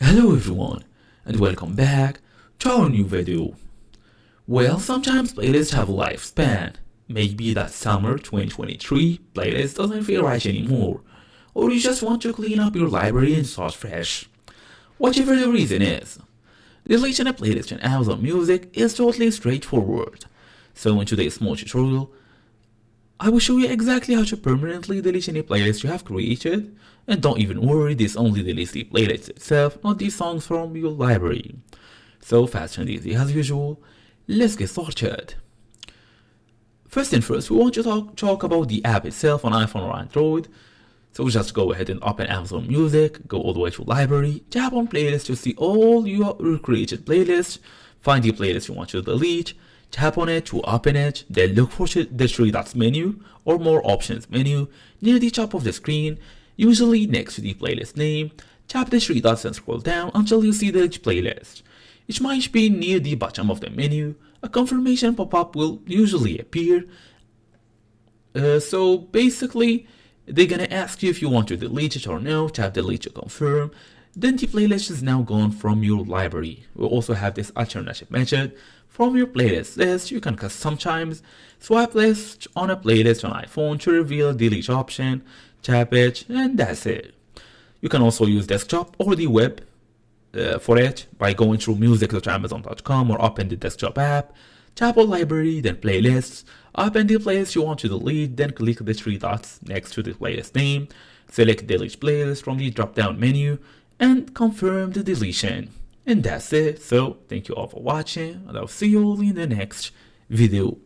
Hello everyone, and welcome back to our new video. Well, sometimes playlists have a lifespan. Maybe that summer 2023 playlist doesn't feel right anymore, or you just want to clean up your library and start fresh. Whatever the reason is, deleting a playlist in Amazon Music is totally straightforward. So in today's small tutorial, I will show you exactly how to permanently delete any playlist you have created, and don't even worry, this only deletes the playlist itself, not the songs from your library. So fast and easy as usual, let's get started. First thing first, we want to talk about the app itself on iPhone or Android. So just go ahead and open Amazon Music, go all the way to library, tap on playlist to see all your created playlists, find the playlist you want to delete, tap on it to open it, then look for the three dots menu or more options menu near the top of the screen, usually next to the playlist name. Tap the three dots and scroll down until you see delete playlist. It might be near the bottom of the menu. A confirmation pop-up will usually appear. So basically, they're gonna ask you if you want to delete it or no. Tap delete to confirm. Then the playlist is now gone from your library. We also have this alternative method. From your playlist list, you can sometimes swipe left on a playlist on iPhone to reveal the delete option. Tap it, and that's it. You can also use desktop or the web for it by going through music.amazon.com or open the desktop app. Tap on library, then playlists. Open the playlist you want to delete, then click the three dots next to the playlist name. Select delete playlist from the drop down menu and confirm the deletion. And that's it. So thank you all for watching, and I'll see you all in the next video.